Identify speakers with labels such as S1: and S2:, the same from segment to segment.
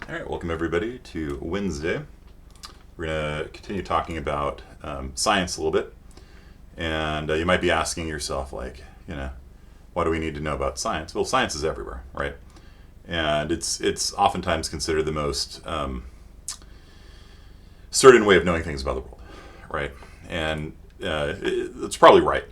S1: All right, welcome everybody to Wednesday. We're going to continue talking about science a little bit. And you might be asking yourself, why do we need to know about science? Well, science is everywhere, right? And it's oftentimes considered the most certain way of knowing things about the world, right? And it's probably right.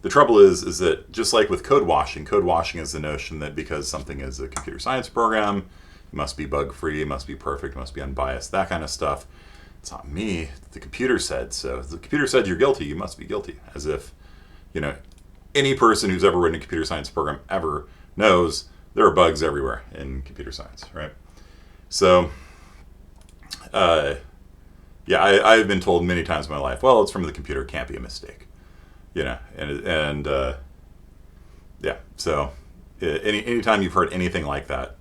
S1: The trouble is that just like with code washing is the notion that because something is a computer science program, it must be bug-free, it must be perfect, it must be unbiased, that kind of stuff. It's not me. The computer said so. If the computer said you're guilty, you must be guilty. As if, any person who's ever written a computer science program ever knows there are bugs everywhere in computer science, right? So, I've been told many times in my life, well, it's from the computer, it can't be a mistake. So anytime you've heard anything like that,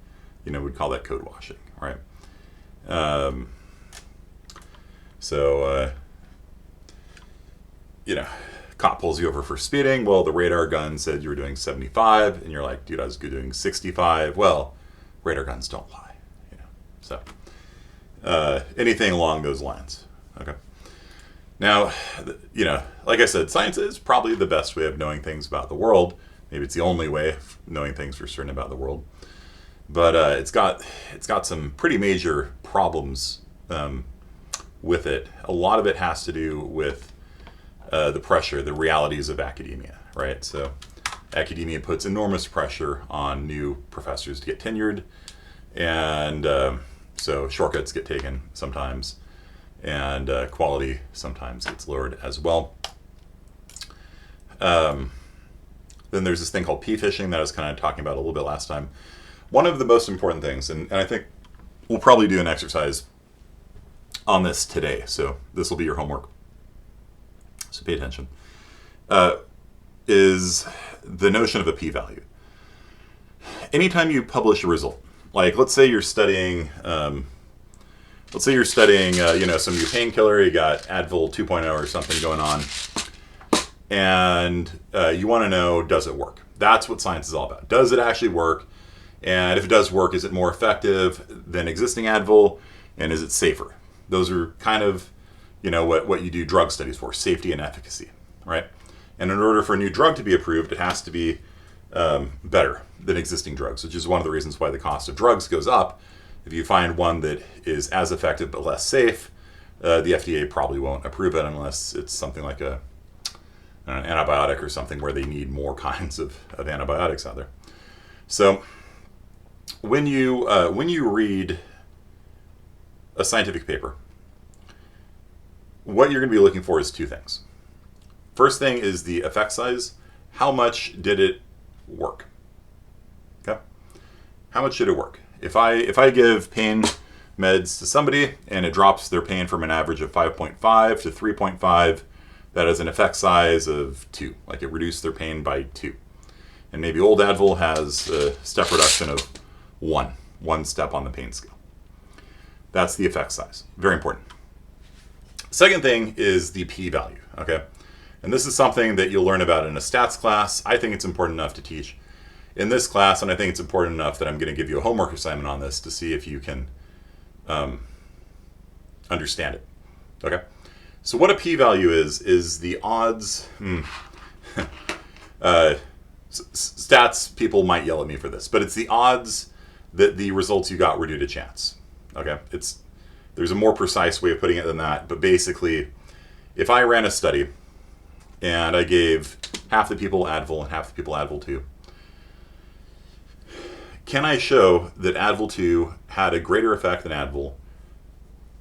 S1: we'd call that code washing, right? Um, so, cop pulls you over for speeding. Well, the radar gun said you were doing 75, and you're like, dude, I was doing 65. Well, radar guns don't lie, So, anything along those lines, okay? Now, like I said, science is probably the best way of knowing things about the world. Maybe it's the only way of knowing things for certain about the world. But it's got some pretty major problems with it. A lot of it has to do with the pressure, the realities of academia, right? So academia puts enormous pressure on new professors to get tenured, and so shortcuts get taken sometimes, and quality sometimes gets lowered as well. Then there's this thing called p-fishing that I was kind of talking about a little bit last time. One of the most important things, and I think we'll probably do an exercise on this today, so this will be your homework, so pay attention, is the notion of a p-value. Anytime you publish a result, like let's say you're studying some new painkiller, you got Advil 2.0 or something going on, and you want to know, does it work? That's what science is all about. Does it actually work? And if it does work, is it more effective than existing Advil? And is it safer? Those are kind of, what you do drug studies for, safety and efficacy, right? And in order for a new drug to be approved, it has to be better than existing drugs, which is one of the reasons why the cost of drugs goes up. If you find one that is as effective but less safe, the FDA probably won't approve it unless it's something like an antibiotic or something where they need more kinds of antibiotics out there. So when you read a scientific paper, what you're going to be looking for is two things. First thing is the effect size. How much did it work? Okay. How much did it work? If I give pain meds to somebody and it drops their pain from an average of 5.5 to 3.5, that is an effect size of 2. Like it reduced their pain by 2. And maybe old Advil has a step reduction of 1 step on the pain scale. That's the effect size. Very important. Second thing is the p-value, okay? And this is something that you'll learn about in a stats class. I think it's important enough to teach in this class, and I think it's important enough that I'm going to give you a homework assignment on this to see if you can understand it. Okay? So what a p-value is the odds... stats people might yell at me for this, but it's the odds that the results you got were due to chance. Okay? There's a more precise way of putting it than that, but basically, if I ran a study and I gave half the people Advil and half the people Advil 2, can I show that Advil 2 had a greater effect than Advil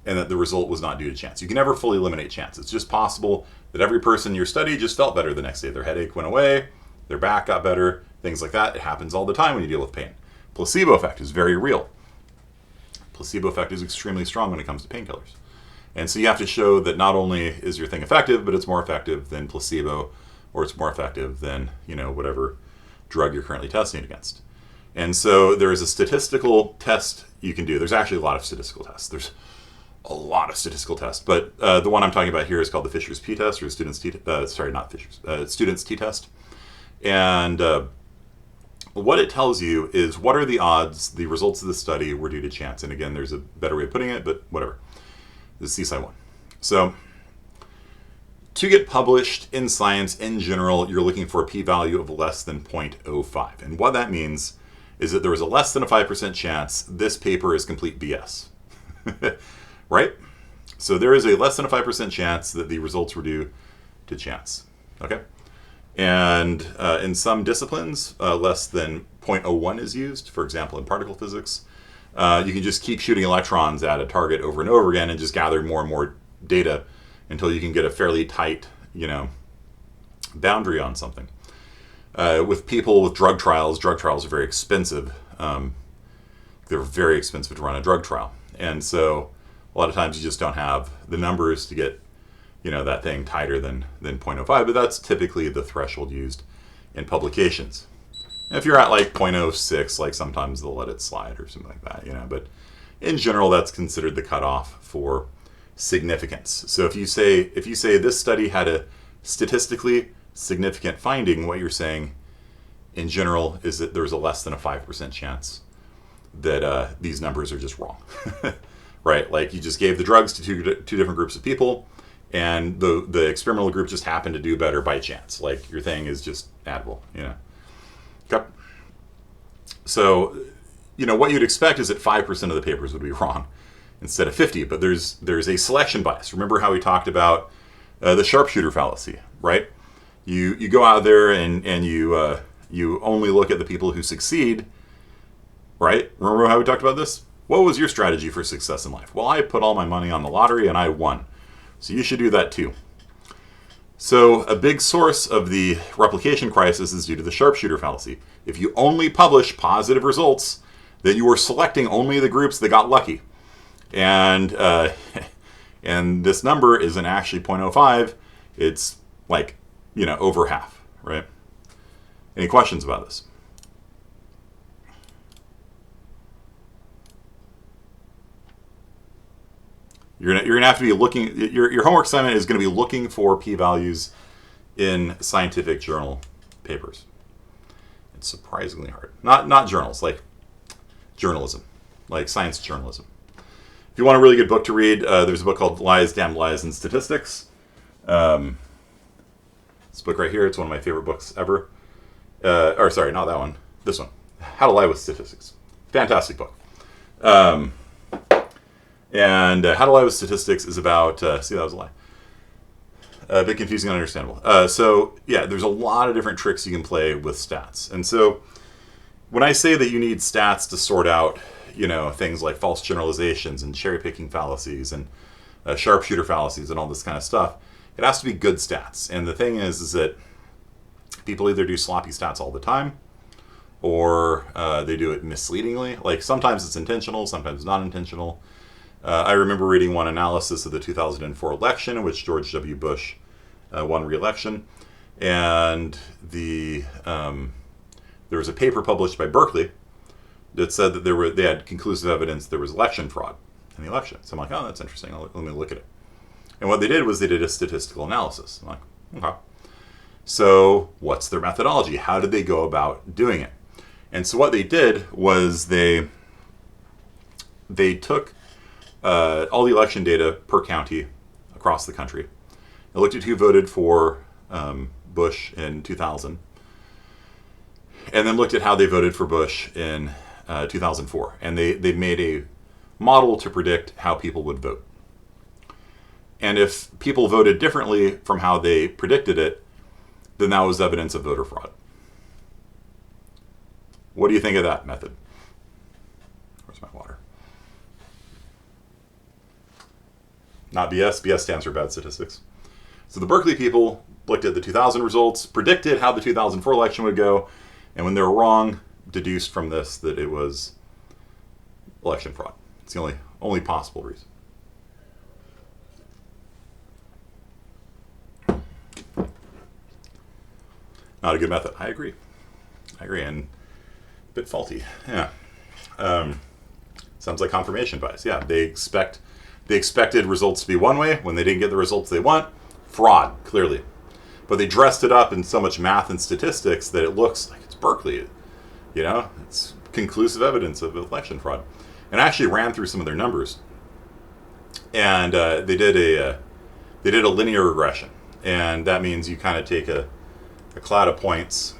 S1: and that the result was not due to chance? You can never fully eliminate chance. It's just possible that every person in your study just felt better the next day. Their headache went away, their back got better, things like that. It happens all the time when you deal with pain. Placebo effect is very real. Placebo effect is extremely strong when it comes to painkillers. And so you have to show that not only is your thing effective, but it's more effective than placebo, or it's more effective than, whatever drug you're currently testing it against. And so there is a statistical test you can do. There's actually a lot of statistical tests. There's a lot of statistical tests, but the one I'm talking about here is called the Fisher's p-test, or Student's t-test. And what it tells you is what are the odds the results of the study were due to chance. And again, there's a better way of putting it, but whatever. This is CSI 1. So to get published in Science in general, you're looking for a p-value of less than 0.05. And what that means is that there was a less than a 5% chance this paper is complete BS. Right? So there is a less than a 5% chance that the results were due to chance. Okay? And in some disciplines, less than 0.01 is used. For example, in particle physics, you can just keep shooting electrons at a target over and over again and just gather more and more data until you can get a fairly tight, boundary on something. With people with drug trials are very expensive. They're very expensive to run a drug trial. And so a lot of times you just don't have the numbers to get that thing tighter than 0.05, but that's typically the threshold used in publications. If you're at like 0.06, like sometimes they'll let it slide or something like that, but in general, that's considered the cutoff for significance. So if you say this study had a statistically significant finding, what you're saying in general is that there's a less than a 5% chance that these numbers are just wrong. Right? Like you just gave the drugs to two different groups of people, and the experimental group just happened to do better by chance. Like your thing is just addable, Okay. So, what you'd expect is that 5% of the papers would be wrong instead of 50, but there's a selection bias. Remember how we talked about the Sharpshooter Fallacy, right? You go out there and you only look at the people who succeed, right? Remember how we talked about this? What was your strategy for success in life? Well, I put all my money on the lottery and I won. So you should do that too. So a big source of the replication crisis is due to the Sharpshooter Fallacy. If you only publish positive results, then you are selecting only the groups that got lucky. And and this number isn't actually 0.05. It's like, over half, right? Any questions about this? You're gonna have to be looking. Your homework assignment is going to be looking for p-values in scientific journal papers. It's surprisingly hard. Not journals, like journalism, like science journalism. If you want a really good book to read, there's a book called Lies, Damned Lies, and Statistics. This book right here, it's one of my favorite books ever. Or sorry, not that one. This one, How to Lie with Statistics. Fantastic book. And How to Lie with Statistics is about, see, that was a lie. A bit confusing and understandable. So, yeah, there's a lot of different tricks you can play with stats. And so, when I say that you need stats to sort out, things like false generalizations and cherry-picking fallacies and sharpshooter fallacies and all this kind of stuff, it has to be good stats. And the thing is that people either do sloppy stats all the time, or they do it misleadingly. Like, sometimes it's intentional, sometimes not intentional. I remember reading one analysis of the 2004 election in which George W. Bush won re-election, and there was a paper published by Berkeley that said that they had conclusive evidence there was election fraud in the election. So I'm like, oh, that's interesting. Let me look at it. And what they did was they did a statistical analysis. I'm like, okay. So what's their methodology? How did they go about doing it? And so what they did was they took all the election data per county across the country. They looked at who voted for Bush in 2000, and then looked at how they voted for Bush in 2004. And they made a model to predict how people would vote. And if people voted differently from how they predicted it, then that was evidence of voter fraud. What do you think of that method? Where's my water? Not BS. BS stands for bad statistics. So the Berkeley people looked at the 2000 results, predicted how the 2004 election would go, and when they were wrong, deduced from this that it was election fraud. It's the only possible reason. Not a good method. I agree, and a bit faulty. Yeah. Sounds like confirmation bias. Yeah, they expected results to be one way. When they didn't get the results they want, fraud, clearly. But they dressed it up in so much math and statistics that it looks like it's Berkeley. You know, it's conclusive evidence of election fraud. And I actually ran through some of their numbers, and they did a linear regression, and that means you kind of take a cloud of points.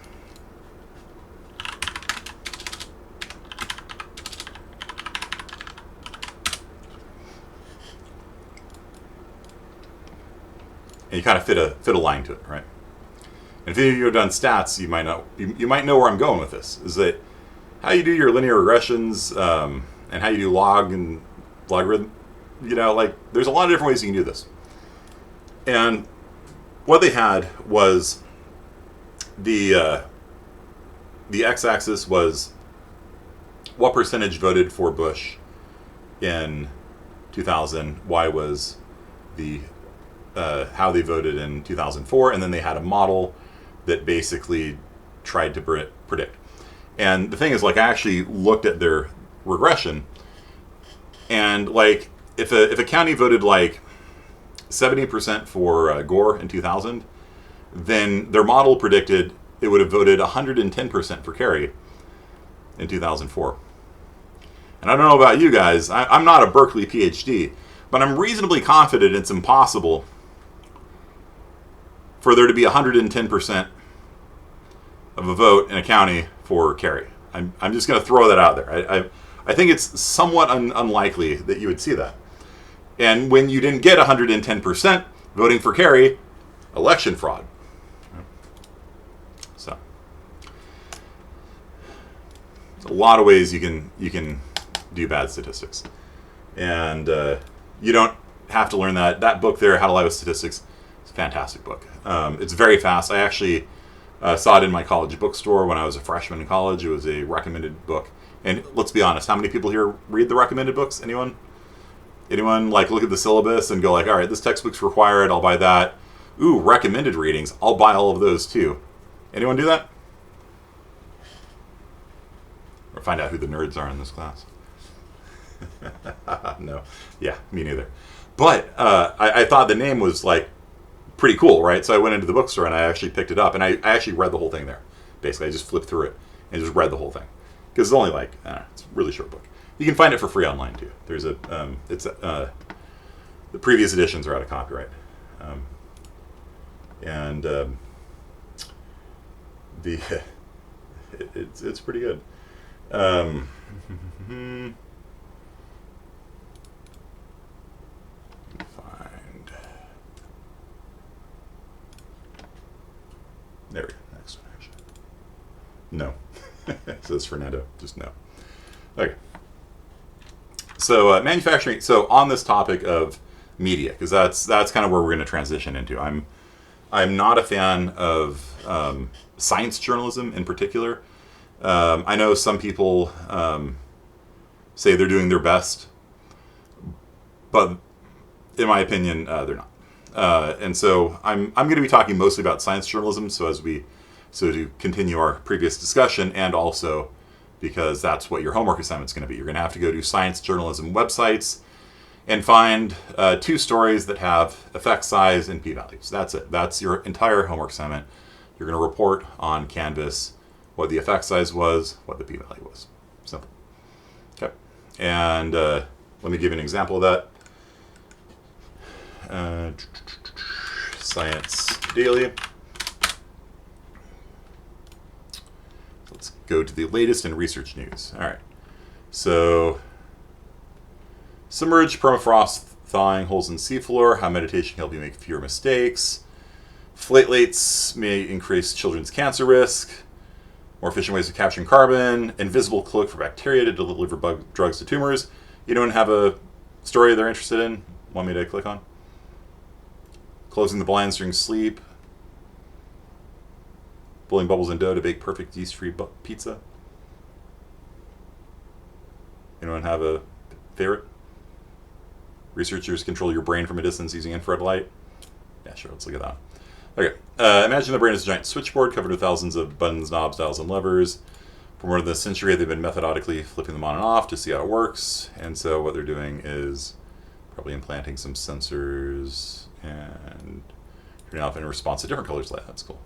S1: And you kind of fit a line to it, right? And if you've done stats, you might know where I'm going with this. Is that how you do your linear regressions, and how you do log and logarithm? You know, like there's a lot of different ways you can do this. And what they had was the x-axis was what percentage voted for Bush in 2000. Y was the how they voted in 2004, and then they had a model that basically tried to predict. And the thing is, like, I actually looked at their regression, and like if a county voted like 70% for Gore in 2000, then their model predicted it would have voted 110% for Kerry in 2004. And I don't know about you guys, I'm not a Berkeley PhD, but I'm reasonably confident it's impossible for there to be 110% of a vote in a county for Kerry. I'm just going to throw that out there. I think it's somewhat unlikely that you would see that. And when you didn't get 110% voting for Kerry, election fraud. So, there's a lot of ways you can do bad statistics, and you don't have to learn that. That book there, How to Lie with Statistics, is a fantastic book. It's very fast. I actually saw it in my college bookstore when I was a freshman in college. It was a recommended book. And let's be honest, how many people here read the recommended books? Anyone? Anyone like look at the syllabus and go like, all right, this textbook's required, I'll buy that. Ooh, recommended readings, I'll buy all of those too. Anyone do that? Or find out who the nerds are in this class. No. Yeah, me neither. But I thought the name was like pretty cool, right? So I went into the bookstore and I actually picked it up, and I actually read the whole thing there. Basically, I just flipped through it and just read the whole thing. Because it's only like, it's a really short book. You can find it for free online too. There's the previous editions are out of copyright. It's pretty good. Find. There we go. Next one, actually. No. It says Fernando. Just no. Okay. So manufacturing. So on this topic of media, because that's kind of where we're going to transition into. I'm not a fan of science journalism in particular. I know some people say they're doing their best, but in my opinion, they're not. And so I'm going to be talking mostly about science journalism. So to continue our previous discussion, and also because that's what your homework assignment's going to be. You're going to have to go to science journalism websites and find 2 stories that have effect size and p-values. That's it. That's your entire homework assignment. You're going to report on Canvas what the effect size was, what the p-value was. Simple. Okay. And let me give you an example of that. Science Daily. Let's go to the latest in research news. All right. So, submerged permafrost thawing holes in seafloor, how meditation can help you make fewer mistakes. Flatelates may increase children's cancer risk. More efficient ways of capturing carbon. Invisible cloak for bacteria to deliver drugs to tumors. You don't have a story they're interested in? Want me to click on? Closing the blinds during sleep. Blowing bubbles in dough to bake perfect yeast-free pizza. Anyone have a favorite? Researchers control your brain from a distance using infrared light. Yeah, sure, let's look at that. Okay, imagine the brain is a giant switchboard covered with thousands of buttons, knobs, dials, and levers. For more than a century, they've been methodically flipping them on and off to see how it works. And so what they're doing is probably implanting some sensors and turning off in response to different colors light. That's cool.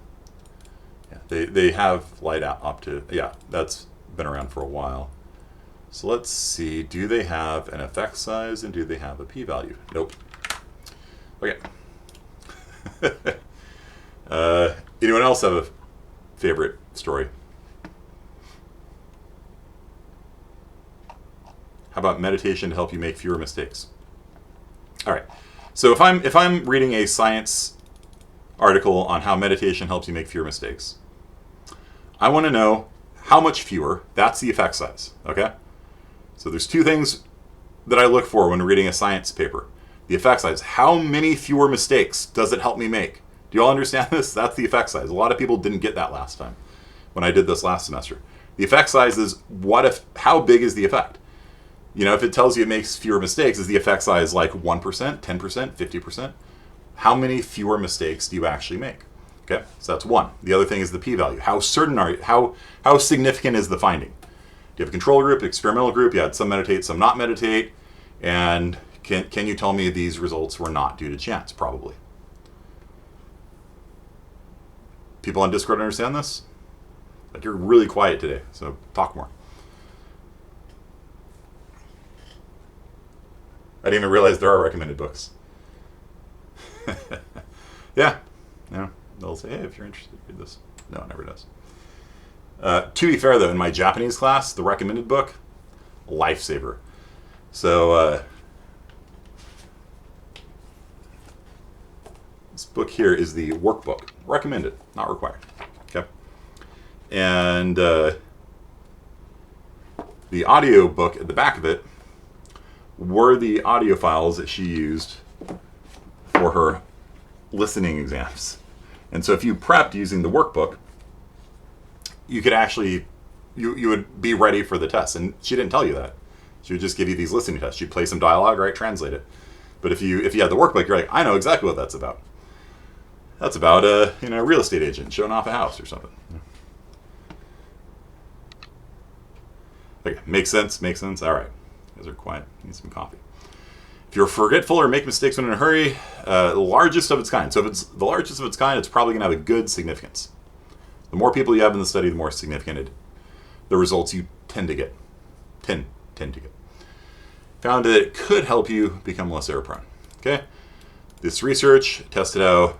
S1: Yeah, they have light out up to, yeah, that's been around for a while. So let's see, do they have an effect size and do they have a p-value? Nope. Okay. Anyone else have a favorite story? How about meditation to help you make fewer mistakes? All right. So if I'm reading a science article on how meditation helps you make fewer mistakes, I want to know how much fewer. That's the effect size. Okay. So there's two things that I look for when reading a science paper. The effect size. How many fewer mistakes does it help me make? Do you all understand this? That's the effect size. A lot of people didn't get that last time when I did this last semester. The effect size is how big is the effect? You know, if it tells you it makes fewer mistakes, is the effect size like 1%, 10%, 50%? How many fewer mistakes do you actually make? Okay, so that's one. The other thing is the p-value. How certain are you? How significant is the finding? Do you have a control group, experimental group? You had some meditate, some not meditate. And can you tell me these results were not due to chance? Probably. People on Discord understand this? Like, you're really quiet today, so talk more. I didn't even realize there are recommended books. Yeah. They'll say, hey, if you're interested, read this. No, it never does. To be fair, though, in my Japanese class, the recommended book, lifesaver. So this book here is the workbook. Recommended, not required. Okay. And the audio book at the back of it were the audio files that she used for her listening exams. And so if you prepped using the workbook, you could actually, you would be ready for the test. And she didn't tell you that. She would just give you these listening tests. She'd play some dialogue, right? Translate it. But if you had the workbook, you're like, I know exactly what that's about. That's about a real estate agent showing off a house or something. Okay, makes sense. All right. You guys are quiet. Need some coffee. If you're forgetful or make mistakes when in a hurry, the largest of its kind. So if it's the largest of its kind, it's probably going to have a good significance. The more people you have in the study, the more significant the results you tend to get. Tend to get. Found that it could help you become less error prone. Okay? This research tested out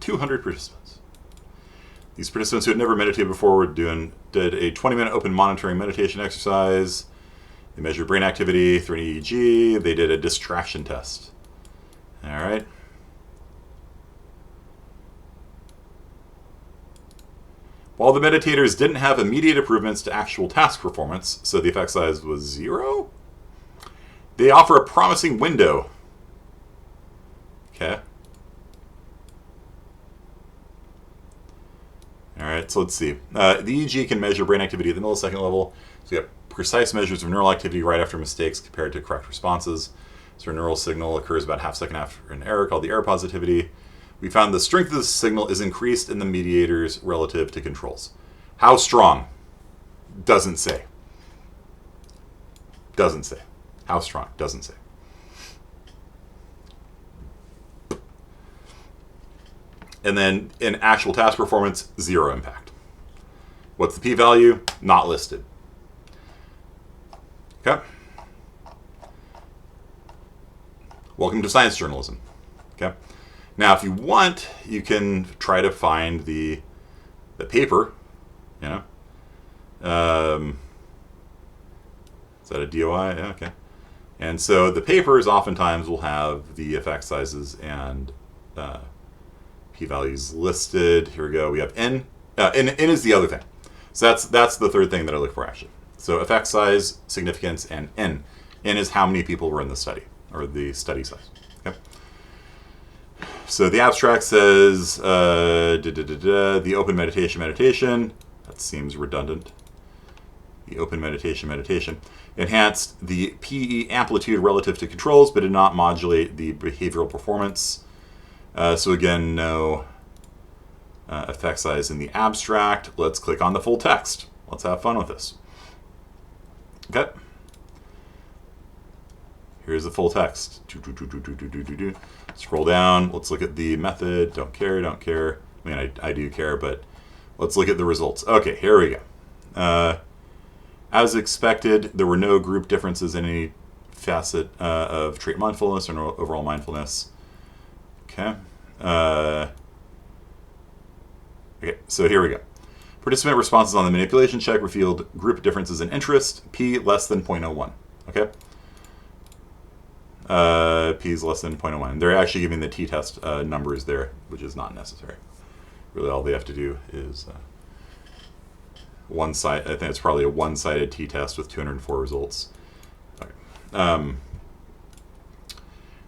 S1: 200 participants. These participants who had never meditated before did a 20-minute open monitoring meditation exercise. They measured brain activity through an EEG. They did a distraction test. All right. While the meditators didn't have immediate improvements to actual task performance, so the effect size was 0, they offer a promising window. Okay. All right, so let's see. The EEG can measure brain activity at the millisecond level. So you have precise measures of neural activity right after mistakes compared to correct responses. So a neural signal occurs about half a second after an error, called the error positivity. We found the strength of the signal is increased in the mediators relative to controls. How strong? Doesn't say. Doesn't say. How strong? Doesn't say. And then in actual task performance, 0 impact. What's the p-value? Not listed. Okay. Welcome to science journalism. Okay. Now, if you want, you can try to find the paper. Is that a DOI? Yeah, okay. And so the papers oftentimes will have the effect sizes and p-values listed. Here we go. We have n. N is the other thing. So that's the third thing that I look for, actually. So effect size, significance, and n. N is how many people were in the study, or the study size. Okay. So the abstract says the open meditation. That seems redundant. The open meditation enhanced the PE amplitude relative to controls, but did not modulate the behavioral performance. So again, no effect size in the abstract. Let's click on the full text. Let's have fun with this. Okay. here's the full text. Scroll down. Let's look at the method. Don't care, don't care. I mean, I do care, but let's look at the results. Okay, here we go. As expected, there were no group differences in any facet of trait mindfulness or overall mindfulness. Okay. Okay, so here we go. Participant responses on the manipulation check revealed group differences in interest, p less than 0.01. Okay? P is less than 0.01. They're actually giving the t-test numbers there, which is not necessary. Really, all they have to do is one side. I think it's probably a one-sided t-test with 204 results. Okay.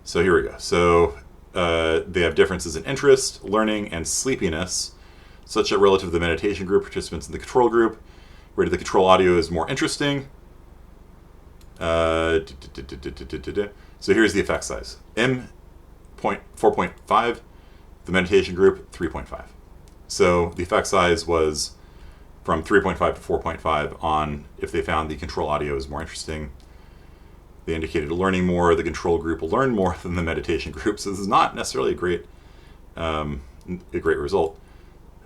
S1: So here we go. So they have differences in interest, learning, and sleepiness, such that relative to the meditation group, participants in the control group rated the control audio is more interesting. So here's the effect size. M 4.5, the meditation group 3.5. So the effect size was from 3.5 to 4.5 on if they found the control audio is more interesting. They indicated learning more. The control group will learn more than the meditation group. So this is not necessarily a great result.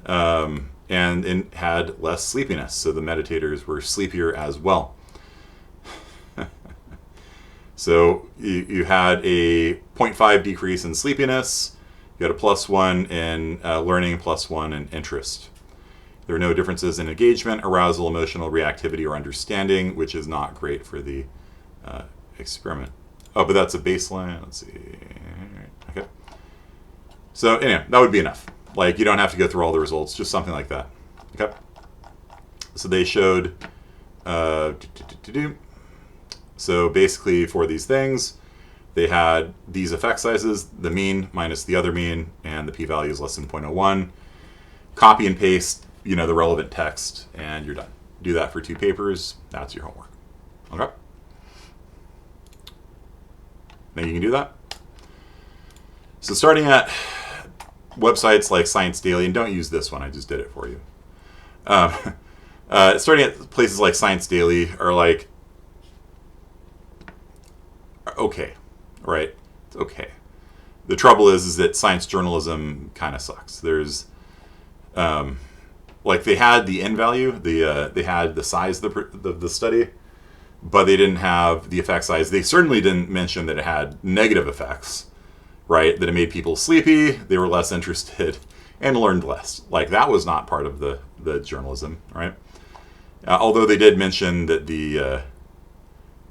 S1: And it had less sleepiness. So the meditators were sleepier as well. So you had a 0.5 decrease in sleepiness. You had a +1 in learning, +1 in interest. There are no differences in engagement, arousal, emotional reactivity, or understanding, which is not great for the experiment. Oh, but that's a baseline. Let's see. Okay. So anyway, that would be enough. Like, you don't have to go through all the results, just something like that. Okay. So they showed, so basically for these things, they had these effect sizes, the mean minus the other mean, and the p-value is less than 0.01. Copy and paste, the relevant text, and you're done. Do that for 2 papers. That's your homework. Okay? Think you can do that? So starting at websites like Science Daily, and don't use this one, I just did it for you. Starting at places like Science Daily are like, okay, right? It's okay. The trouble is that science journalism kind of sucks. There's, like, they had the N value, they had the size of the study, but they didn't have the effect size. They certainly didn't mention that it had negative effects, right? That it made people sleepy, they were less interested, and learned less. Like, that was not part of the journalism, right? Although they did mention that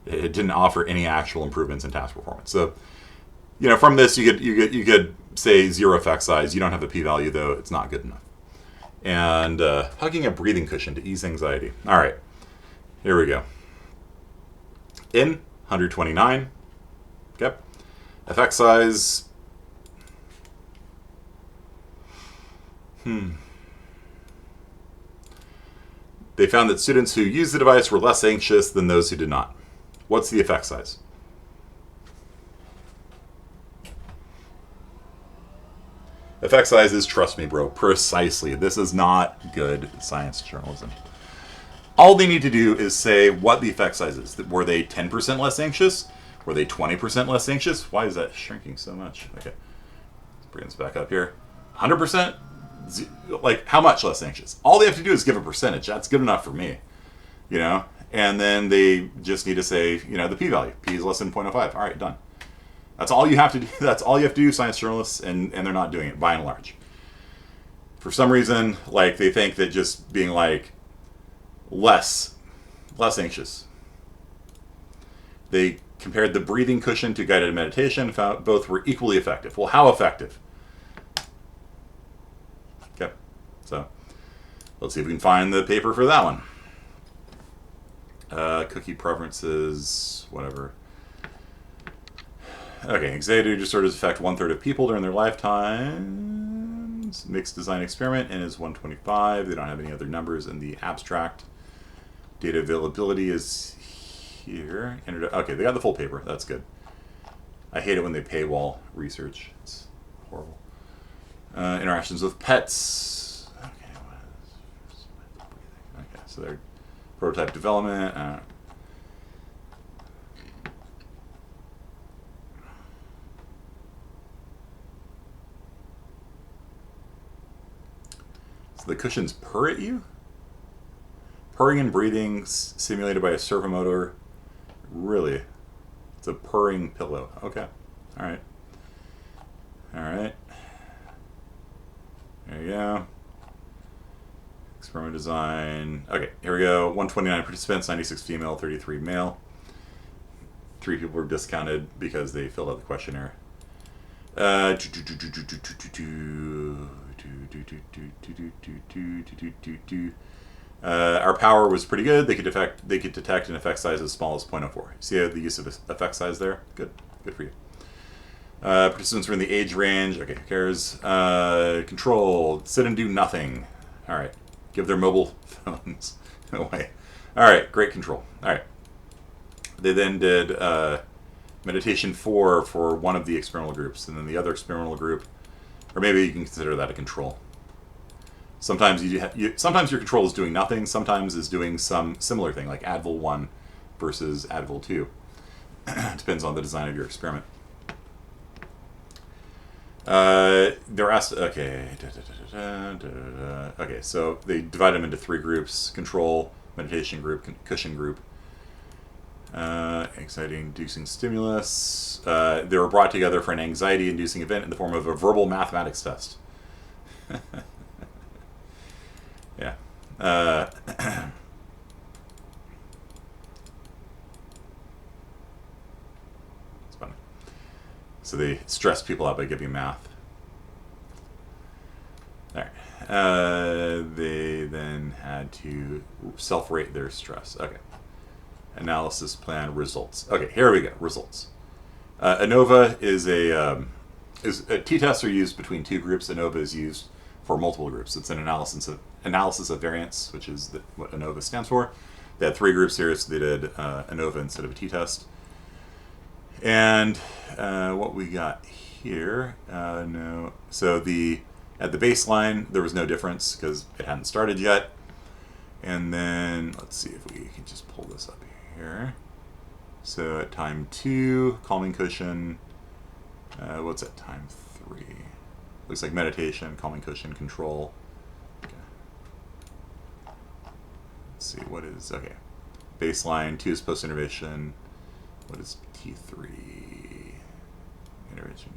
S1: it didn't offer any actual improvements in task performance. So, from this you could say 0 effect size. You don't have a p-value though; it's not good enough. And hugging a breathing cushion to ease anxiety. All right, here we go. In 129. Okay. Effect size. They found that students who used the device were less anxious than those who did not. What's the effect size? Effect size is, trust me, bro, precisely. This is not good science journalism. All they need to do is say what the effect size is. Were they 10% less anxious? Were they 20% less anxious? Why is that shrinking so much? Okay, let's bring this back up here. 100%? Like, how much less anxious? All they have to do is give a percentage. That's good enough for me, And then they just need to say, the p-value. P is less than 0.05. All right, done. That's all you have to do. That's all you have to do, science journalists, and they're not doing it, by and large. For some reason, like, they think that just being, like, less anxious. They compared the breathing cushion to guided meditation, found both were equally effective. Well, how effective? Okay, so let's see if we can find the paper for that one. Cookie preferences, whatever. Okay, anxiety disorders affect 1/3 of people during their lifetimes. Mixed design experiment, N is 125. They don't have any other numbers in the abstract. Data availability is here. Okay, they got the full paper. That's good. I hate it when they paywall research. It's horrible. Interactions with pets. Okay, so they're prototype development. So the cushions purr at you? Purring and breathing simulated by a servomotor. Really? It's a purring pillow. Okay. All right. All right. There you go. Experiment design. Okay, here we go. 129 participants, 96 female, 33 male. 3 people were discounted because they filled out the questionnaire. Our power was pretty good. They could detect an effect size as small as 0.04. See the use of effect size there? Good for you. Participants were in the age range. Okay, who cares? Control, sit and do nothing. All right, give their mobile phones away. All right, great control. All right. They then did meditation 4 for one of the experimental groups, and then the other experimental group, or maybe you can consider that a control. Sometimes sometimes your control is doing nothing. Sometimes is doing some similar thing, like Advil 1 versus Advil 2. Depends on the design of your experiment. They're asked. Okay. Okay. So they divide them into 3 groups: control, meditation group, cushion group. Anxiety-inducing stimulus. They were brought together for an anxiety-inducing event in the form of a verbal mathematics test. Yeah. It's funny. So they stress people out by giving math. All right. They then had to self-rate their stress. Okay. Analysis plan results. Okay, here we go. Results. ANOVA is t-tests are used between 2 groups. ANOVA is used for multiple groups. It's an analysis of variance, which is what ANOVA stands for. They had 3 groups here, so they did ANOVA instead of a t-test. And what we got here, no. So at the baseline, there was no difference because it hadn't started yet. And then let's see if we can just pull this up here. So at time 2, calming cushion. What's at time 3? Looks like meditation, calming cushion, control. Okay. Let's see, what is, okay. Baseline, 2 is post-intervention. What is T3? Intervention,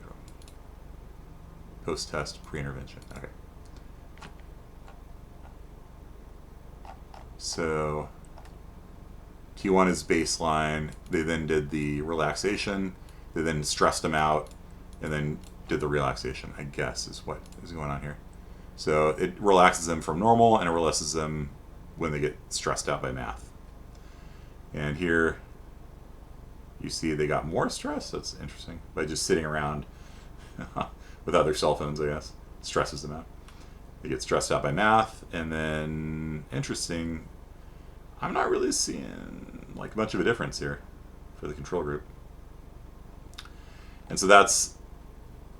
S1: post-test, pre-intervention. Okay. So T1 is baseline. They then did the relaxation. They then stressed them out and then did the relaxation, I guess, is what is going on here. So it relaxes them from normal and it relaxes them when they get stressed out by math. And here you see they got more stress. That's interesting. By just sitting around without their cell phones, I guess. Stresses them out. They get stressed out by math, and then, interesting, I'm not really seeing like much of a difference here for the control group. And so that's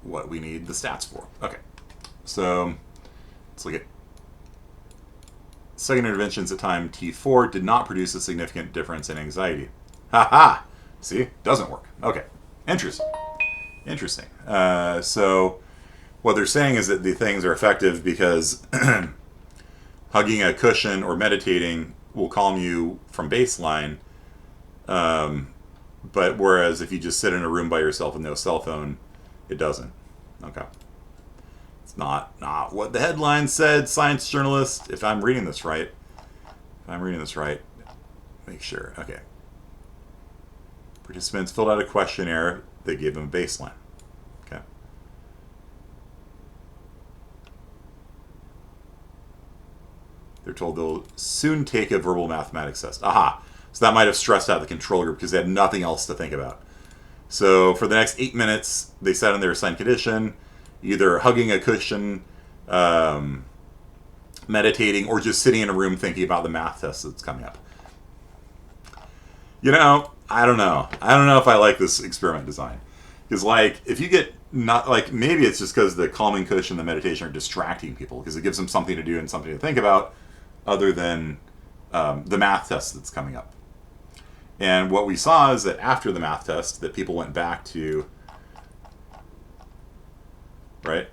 S1: what we need the stats for. Okay, so let's look at second interventions at time T4 did not produce a significant difference in anxiety. Ha! See, doesn't work. Okay, interesting. So what they're saying is that the things are effective because hugging a cushion or meditating will calm you from baseline. But whereas if you just sit in a room by yourself with no cell phone, it doesn't. Okay. It's not what the headline said, science journalist. If I'm reading this right, make sure. Okay. Participants filled out a questionnaire. They gave them a baseline. Okay. They're told they'll soon take a verbal mathematics test. Aha. So that might have stressed out the control group because they had nothing else to think about. So for the next 8 minutes, they sat in their assigned condition, either hugging a cushion, meditating, or just sitting in a room thinking about the math test that's coming up. You know, I don't know. I don't know if I like this experiment design. Because, like, if you get not, like, maybe it's just because the calming cushion and the meditation are distracting people because it gives them something to do and something to think about other than the math test that's coming up. And what we saw is that after the math test, that people went back to, right?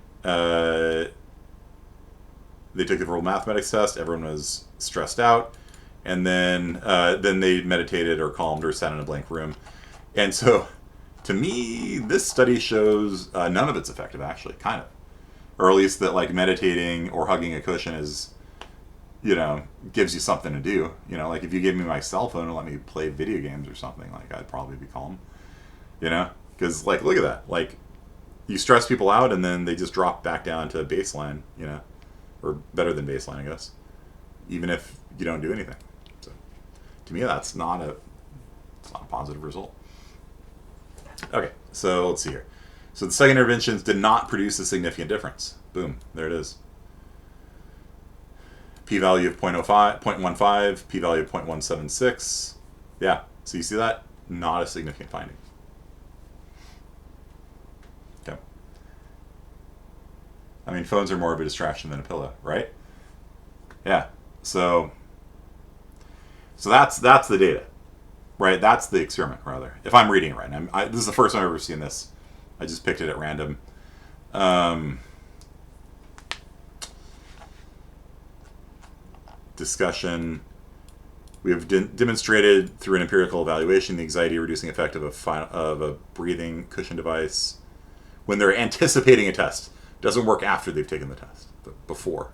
S1: they took the verbal mathematics test. Everyone was stressed out, and then they meditated or calmed or sat in a blank room. And so, to me, this study shows none of it's effective. Actually, kind of, or at least that like meditating or hugging a cushion is, gives you something to do. Like if you gave me my cell phone and let me play video games or something, like I'd probably be calm. Because like look at that, like you stress people out and then they just drop back down to baseline, or better than baseline, I guess, even if you don't do anything. So to me, it's not a positive result. Okay, so let's see here. So the second interventions did not produce a significant difference. Boom, there it is. P-value of 0.15, p-value of 0.176. Yeah, so you see that? Not a significant finding. Okay. I mean, phones are more of a distraction than a pillow, right? Yeah. So that's the data, right? That's the experiment, rather. If I'm reading it right, this is the first time I've ever seen this. I just picked it at random. Discussion. We have demonstrated through an empirical evaluation the anxiety-reducing effect of a breathing cushion device when they're anticipating a test. It doesn't work after they've taken the test, but before.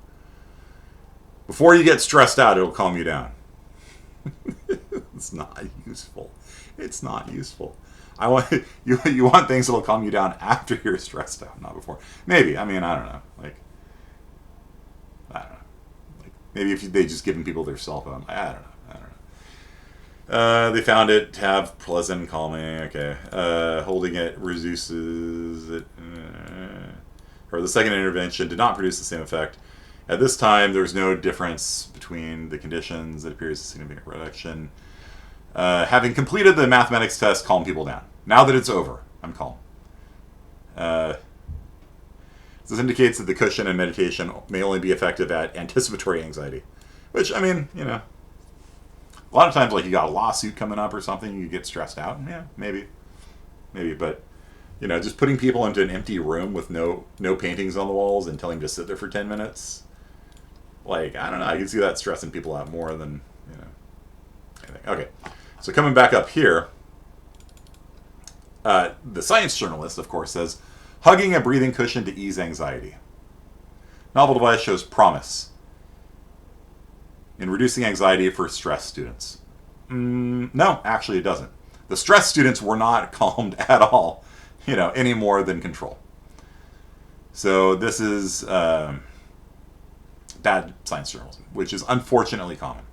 S1: Before you get stressed out, it'll calm you down. It's not useful. It's not useful. I want you want things that'll calm you down after you're stressed out, not before. Maybe. I mean, I don't know. Like, I don't know. Like, maybe if they just given people their cell phone. I don't know. They found it to have pleasant and calming. Okay. Holding it reduces it. Or the second intervention did not produce the same effect. At this time, there was no difference between the conditions. It appears a significant reduction. Having completed the mathematics test, calm people down. Now that it's over, I'm calm. This indicates that the cushion and meditation may only be effective at anticipatory anxiety. Which, I mean, a lot of times, like, you got a lawsuit coming up or something, you get stressed out. Yeah, maybe. But, just putting people into an empty room with no paintings on the walls and telling them to sit there for 10 minutes, like, I don't know, I can see that stressing people out more than, anything. Okay, so coming back up here, the science journalist, of course, says, hugging a breathing cushion to ease anxiety. Novel device shows promise in reducing anxiety for stressed students. No, actually it doesn't. The stressed students were not calmed at all, any more than control. So this is bad science journalism, which is unfortunately common.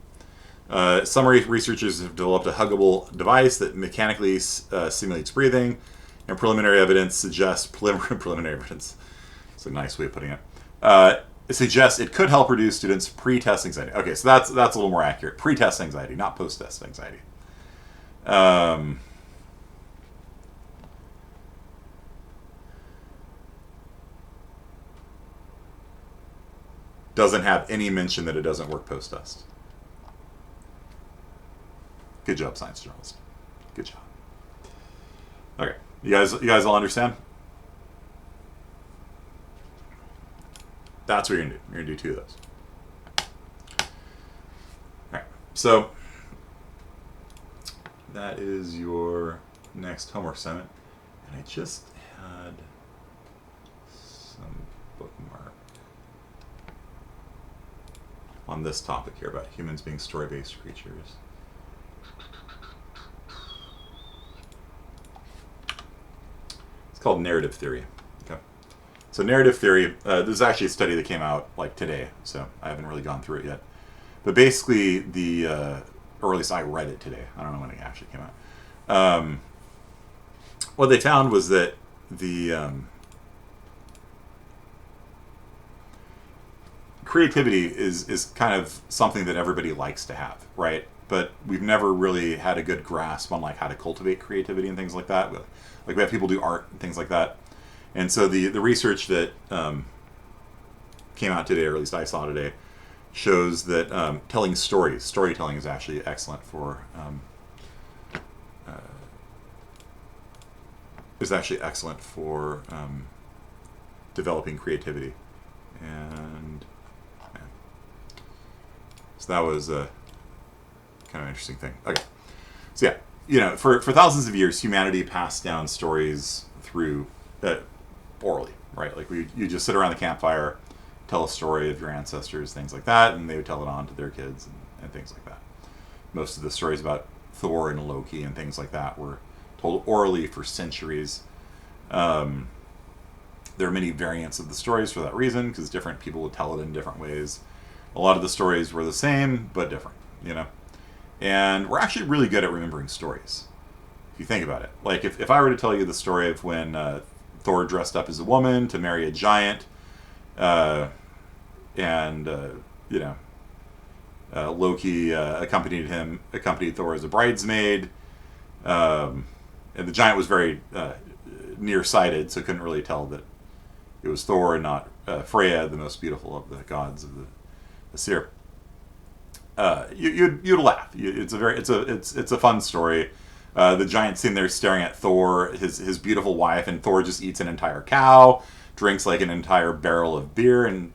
S1: Some researchers have developed a huggable device that mechanically simulates breathing, and preliminary evidence suggests preliminary evidence. It's a nice way of putting it. It suggests it could help reduce students' pre-test anxiety. Okay, so that's a little more accurate. Pre-test anxiety, not post-test anxiety. Doesn't have any mention that it doesn't work post-test. Good job, science journalist. Good job. Okay, you guys all understand? That's what you're gonna do. You're gonna do 2 of those. All right. So that is your next homework assignment, and I just had some bookmark on this topic here about humans being story-based creatures. It's called narrative theory. Okay. So narrative theory, this is actually a study that came out like today, so I haven't really gone through it yet. But basically or at least I read it today. I don't know when it actually came out. What they found was that the creativity is kind of something that everybody likes to have, right? But we've never really had a good grasp on like how to cultivate creativity and things like that. Like we have people do art and things like that. And so the research that came out today, or at least I saw today, shows that telling storytelling is actually excellent for developing creativity. And man, So that was a kind of interesting thing. Okay. So yeah, for thousands of years, humanity passed down stories through orally, right? Like you just sit around the campfire, tell a story of your ancestors, things like that, and they would tell it on to their kids and things like that. Most of the stories about Thor and Loki and things like that were told orally for centuries. There are many variants of the stories for that reason, because different people would tell it in different ways. A lot of the stories were the same, but different, And we're actually really good at remembering stories, if you think about it. Like, if I were to tell you the story of when Thor dressed up as a woman to marry a giant, Loki accompanied Thor as a bridesmaid, and the giant was very nearsighted, so couldn't really tell that it was Thor and not Freya, the most beautiful of the gods of the Aesir. You'd laugh. It's a fun story. The giant sitting there staring at Thor, his beautiful wife, and Thor just eats an entire cow, drinks like an entire barrel of beer, and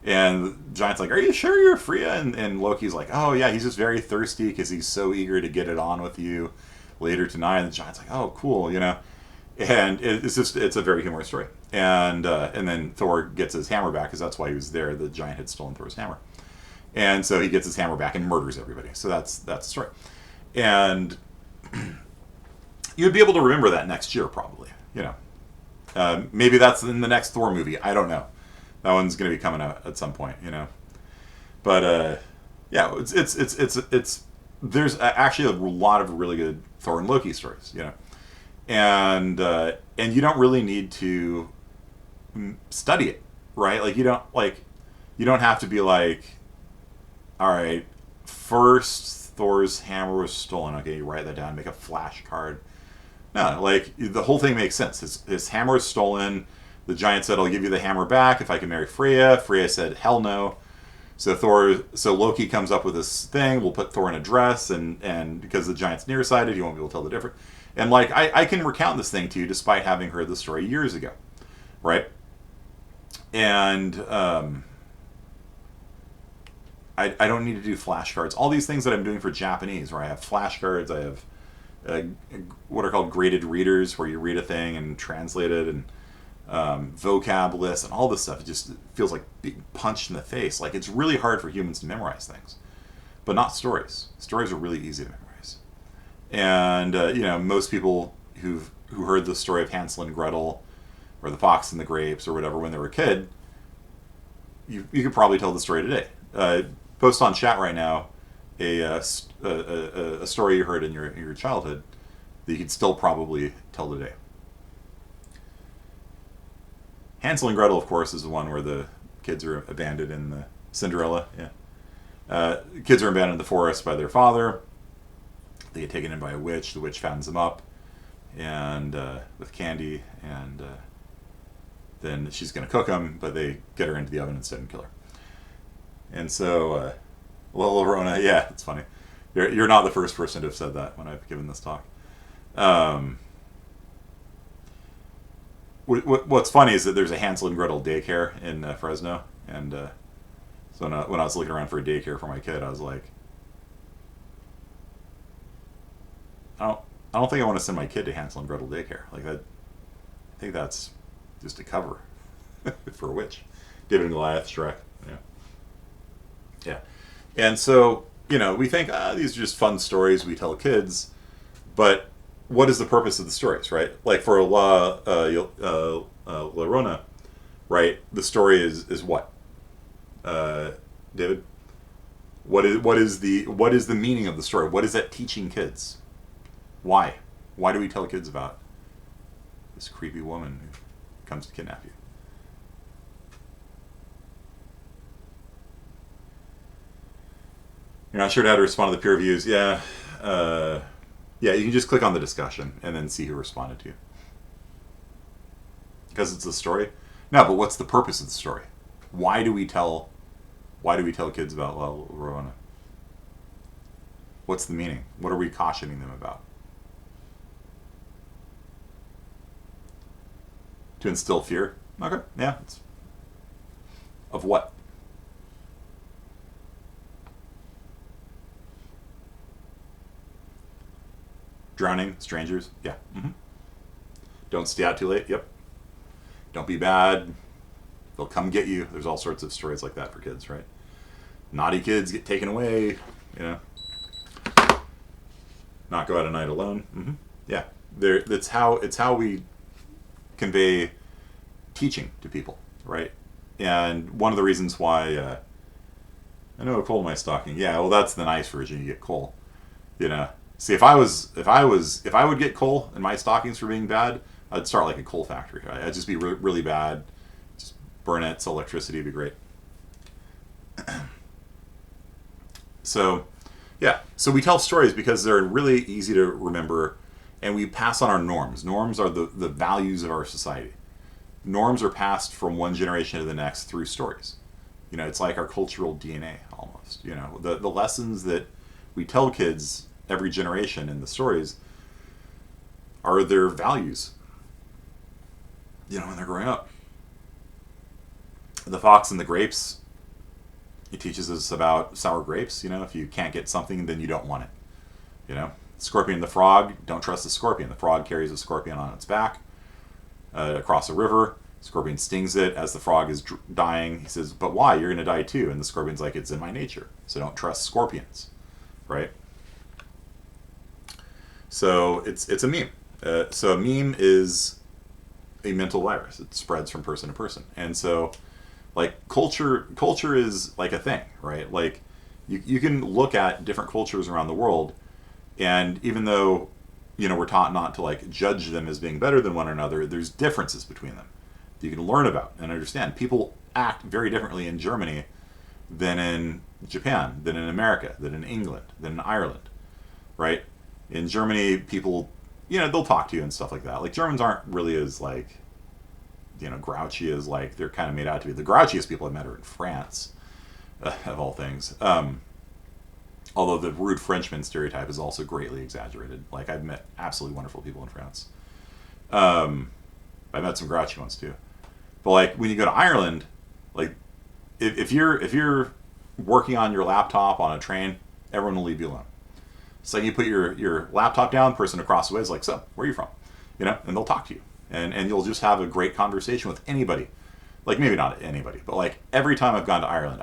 S1: the giant's like, "Are you sure you're Freya?" And Loki's like, "Oh yeah, he's just very thirsty because he's so eager to get it on with you later tonight." And the giant's like, "Oh cool," And it's a very humorous story. And then Thor gets his hammer back, because that's why he was there. The giant had stolen Thor's hammer. And so he gets his hammer back and murders everybody. So that's the story. And you'd be able to remember that next year, probably. Maybe that's in the next Thor movie. I don't know. That one's going to be coming out at some point, But yeah, it's there's actually a lot of really good Thor and Loki stories, And you don't really need to study it, right? Like you don't have to be like, all right, first Thor's hammer was stolen. Okay, you write that down, make a flashcard. No, like the whole thing makes sense. His hammer is stolen. The giant said, "I'll give you the hammer back if I can marry Freya." Freya said, "Hell no." So Loki comes up with this thing. We'll put Thor in a dress, and because the giant's nearsighted, he won't be able to tell the difference. And like I can recount this thing to you despite having heard the story years ago, right? And I don't need to do flashcards. All these things that I'm doing for Japanese, where I have flashcards, I have what are called graded readers, where you read a thing and translate it, and vocab lists and all this stuff. It just feels like being punched in the face. Like, it's really hard for humans to memorize things, but not stories. Stories are really easy to memorize. And most people who heard the story of Hansel and Gretel, or the Fox and the Grapes, or whatever when they were a kid, you could probably tell the story today. Post on chat right now a story you heard in your childhood that you could still probably tell today. Hansel and Gretel, of course, is the one where the kids are abandoned in the Cinderella. Yeah, kids are abandoned in the forest by their father. They get taken in by a witch. The witch fatens them up, and with candy, and then she's going to cook them, but they get her into the oven instead and kill her. And so, little Rona, yeah, it's funny. You're not the first person to have said that when I've given this talk. What's funny is that there's a Hansel and Gretel daycare in Fresno, and so when I was looking around for a daycare for my kid, I was like, I don't think I want to send my kid to Hansel and Gretel daycare. Like that, I think that's just a cover for a witch. David and Goliath, Shrek, yeah. And so we think these are just fun stories we tell kids, but what is the purpose of the stories, right? Like for La Llorona, right? The story is what, David? What is the meaning of the story? What is that teaching kids? Why do we tell kids about this creepy woman who comes to kidnap you? You're not sure how to respond to the peer reviews. Yeah. Yeah, you can just click on the discussion and then see who responded to you. Because it's a story? No, but what's the purpose of the story? Why do we tell kids about La Llorona? What's the meaning? What are we cautioning them about? To instill fear? Okay, yeah. Of what? Drowning, strangers, yeah. Don't stay out too late, yep. Don't be bad, they'll come get you. There's all sorts of stories like that for kids, right? Naughty kids get taken away, you know. Not go out at night alone. Yeah, it's how we convey teaching to people, right? And one of the reasons why I know a coal in my stocking. Yeah, well, that's the nice version. You get coal. You know, see, if I would get coal in my stockings for being bad, I'd start like a coal factory. Right? I'd just be really bad. Just burn it. Sell electricity. Would be great. So, yeah. So we tell stories because they're really easy to remember, and we pass on our norms. Norms are the values of our society. Norms are passed from one generation to the next through stories. You know, it's like our cultural DNA almost. You know, the lessons that we tell kids every generation in the stories are their values. You know, when they're growing up. The Fox and the Grapes, it teaches us about sour grapes. You know, if you can't get something, then you don't want it. You know, Scorpion and the Frog, don't trust the scorpion. The frog carries a scorpion on its back across a river. Scorpion stings it as the frog is dying. He says, "But why? You're going to die too." And the scorpion's like, "It's in my nature. So don't trust scorpions." Right? So it's a meme. So a meme is a mental virus. It spreads from person to person. And so, like, culture is like a thing, right? Like, you can look at different cultures around the world, and even though, you know, we're taught not to, like, judge them as being better than one another, there's differences between them that you can learn about and understand. People act very differently in Germany than in Japan, than in America, than in England, than in Ireland, right? In Germany, people, you know, they'll talk to you and stuff like that. Like, Germans aren't really as, like, you know, grouchy as, like, they're kind of made out to be. The grouchiest people I've met are in France, of all things. Although the rude Frenchman stereotype is also greatly exaggerated. Like, I've met absolutely wonderful people in France. I met some grouchy ones too. But, like, when you go to Ireland, like, if you're working on your laptop on a train, everyone will leave you alone. So you put your laptop down, the person across the way is like, "So, where are you from?" You know, and they'll talk to you. And you'll just have a great conversation with anybody. Like, maybe not anybody, but, like, every time I've gone to Ireland,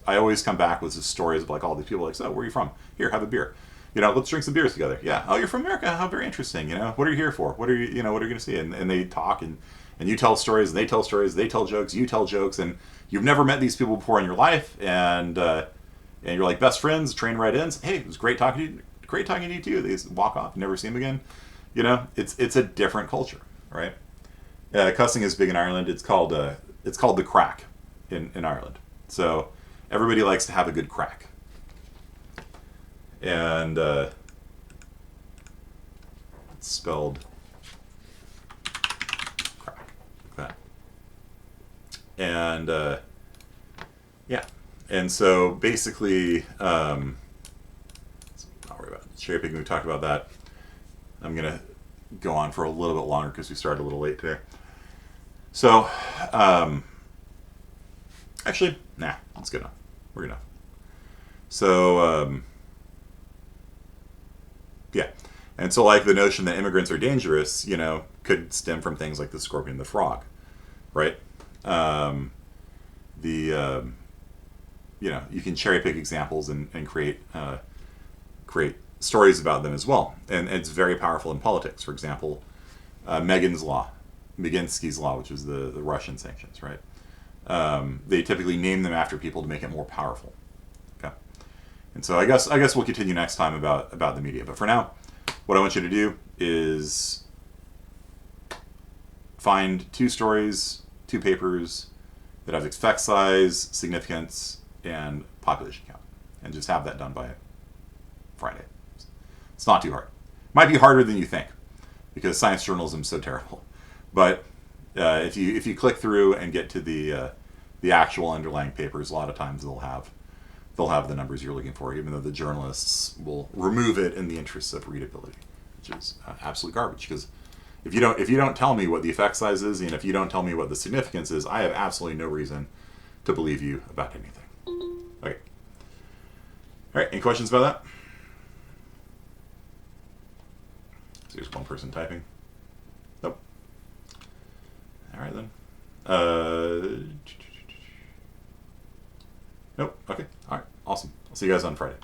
S1: I always come back with stories of, like, all these people, like, "So, where are you from? Here, have a beer. You know, let's drink some beers together." "Yeah." "Oh, you're from America? How very interesting. You know, what are you here for? What are you going to see?" And they talk, and you tell stories, and they tell stories, they tell jokes, you tell jokes, and you've never met these people before in your life, and you're like best friends, train right in. "Hey, it was great talking to you. Great talking to you too." They just walk off, never see them again. You know, it's a different culture, right? Cussing is big in Ireland. It's called the crack in Ireland. So everybody likes to have a good crack, and it's spelled crack like that. And yeah, and so basically, not worry about it. Cherry picking. We talked about that. I'm gonna go on for a little bit longer because we started a little late today. So, actually, nah, that's good enough. We're good enough. So, yeah. And so, like, the notion that immigrants are dangerous, you know, could stem from things like the scorpion and the frog, right? You know, you can cherry pick examples and create stories about them as well. And it's very powerful in politics. For example, Meginsky's law, which is the Russian sanctions, right? They typically name them after people to make it more powerful. Okay, and so I guess we'll continue next time about the media. But for now, what I want you to do is find 2 stories, 2 papers that have effect size, significance, and population count, and just have that done by Friday. It's not too hard. Might be harder than you think because science journalism is so terrible. But if you click through and get to the actual underlying papers, a lot of times they'll have the numbers you're looking for, even though the journalists will remove it in the interests of readability, which is absolute garbage. Because if you don't tell me what the effect size is, and if you don't tell me what the significance is, I have absolutely no reason to believe you about anything. Okay. All right. Any questions about that? there's one person typing. Nope. All right, then. Nope. Okay. All right. Awesome. I'll see you guys on Friday.